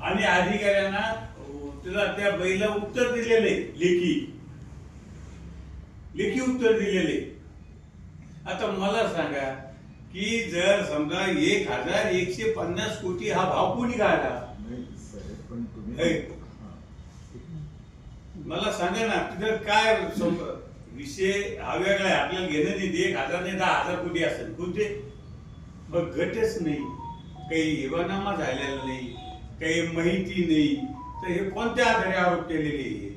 आणि अधिकाऱ्यांना त्याला त्या बाईला उत्तर दिलेले लेखी उत्तर दिलेले। आता मला सांगा की जर समजा 1150 कोटी हा भाव कोणी काढला? मला सांगा ना, तिथं काय विषय हा वेगळा आहे, आपल्याला घेणं नाही। 1000 नाही 10,000 कोटी असेल कोणते, पण गटच नाही, काही हिवानामा झालेला नाही, काही माहिती नाही, तर हे कोणत्या आधारे आरोप केलेले?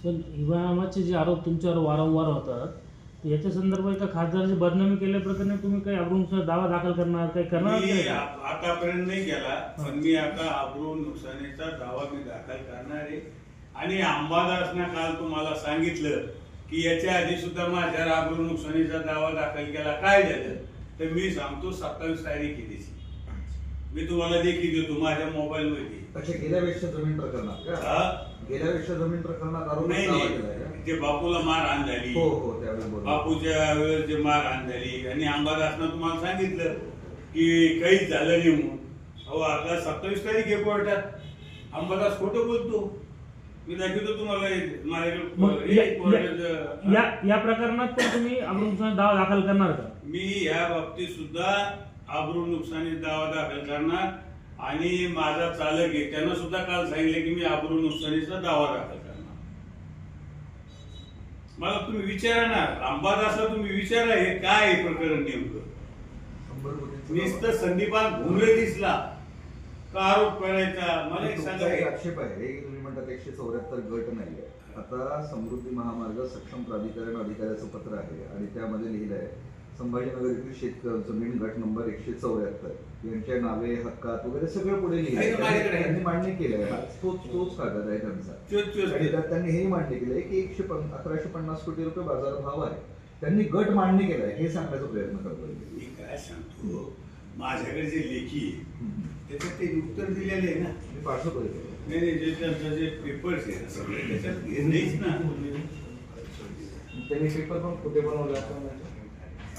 पण हिवानामाचे जे आरोप तुमच्यावर वारंवार होतात याच्या संदर्भात एका खासदाराची बदनामी केल्याप्रकरणी तुम्ही काही अब्रू दावा दाखल करणार, काही करणार? मी आतापर्यंत नाही केला, पण मी आता अब्रू नुकसानीचा दावा मी दाखल करणार आहे। आणि अंबादासना काल तुम्हाला सांगितलं की याच्या आधी सुद्धा माझ्यावर अब्रू नुकसानीचा दावा दाखल केला, काय झालं तर मी सांगतो 27 तारीख आहे त्याची, मी तुम्हाला देखील देतो माझ्या मोबाईल मध्ये। अच्छा, गेल्या वेळेसच्या जमीन प्रकरणात का? गेल्या वेळेसच्या जमीन प्रकरणात आरोप नाही, जे बापूला मारहाण झाली, हो हो त्यावेळेस बापूच्या वेळेस जे मारहाण झाली, आणि अंबादासनं तुम्हाला सांगितलं की काहीच झालं नाही म्हणून। अहो आता 27 तारीख आहे कोर्टात, अंबादास खोटं बोलतो, मी दाखवतो तुम्हाला। या प्रकरणात पण तुम्ही अब्रू नुकसान दावा दाखल करणार का? मी या बाबतीत सुद्धा अब्रू नुकसानी दावा दाखल करणार, आणि माझा चालक आहे त्यानं सुद्धा काल सांगितलं की मी अब्रू नुकसानीचा दावा दाखल करणार। मला तुम्ही विचारा ना, अंबादासला तुम्ही विचारा हे काय आहे प्रकरण नेमकं। नुसतं संदीपान भुमरे दिसला का आरोप करायचा? मला एक सांगा। आक्षेप आहे की तुम्ही म्हणतात 174 गट नाहीये। आता समृद्धी महामार्ग सक्षम प्राधिकरण अधिकाऱ्याचं पत्र आहे आणि त्यामध्ये लिहिलं आहे संभाजीनगर येथील शेतकरी जमीन गट नंबर 174 यांच्या नावे हक्कात वगैरे सगळं पुढे लिहिलं आहे, त्यांनी मान्य केलंय, तोच कागद आहे त्यांचा। आणि त्यात त्यांनी हे मान्य केलंय की 1150 कोटी रुपये बाजारभाव आहे, त्यांनी गट मान्य केलाय हे सांगण्याचा प्रयत्न करतोय। मी काय सांगतो, माझ्याकडे जे लेखी आहे त्याच्यात ते उत्तर दिलेले आहे ना, मी पाठवतोय। नाही जे त्यांचं जे पेपर्स आहे ना सगळे त्याच्यात नाहीच ना, त्यांनी पेपर पण कुठे बनवले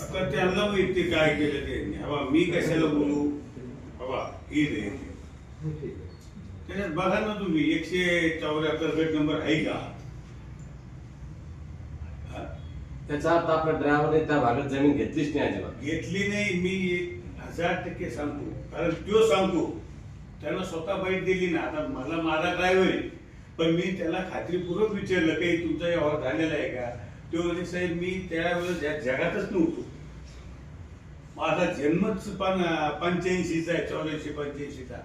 आता त्यांना माहिती काय केलं त्यांनी। हवा मी कशाला बोलू, हवा ही रे त्याच्यात बघा ना तुम्ही 174 गट नंबर आहे का? त्याचा अर्थ आपल्या ड्रायव्हरने त्या भागात जमीन घेतलीच नाही, अजिबात घेतली नाही। मी 1000% सांगतो, कारण तो सांगतो त्यानं स्वतः बाईट दिली ना। आता मला माझा ड्रायव्हर आहे, पण मी त्याला खात्रीपूर्वक विचारलं काही तुमचा व्यवहार झालेला आहे का? तो म्हणजे साहेब मी त्यावेळेस जगातच नव्हतो, माझा जन्मच 85चा आहे, 84-85चा।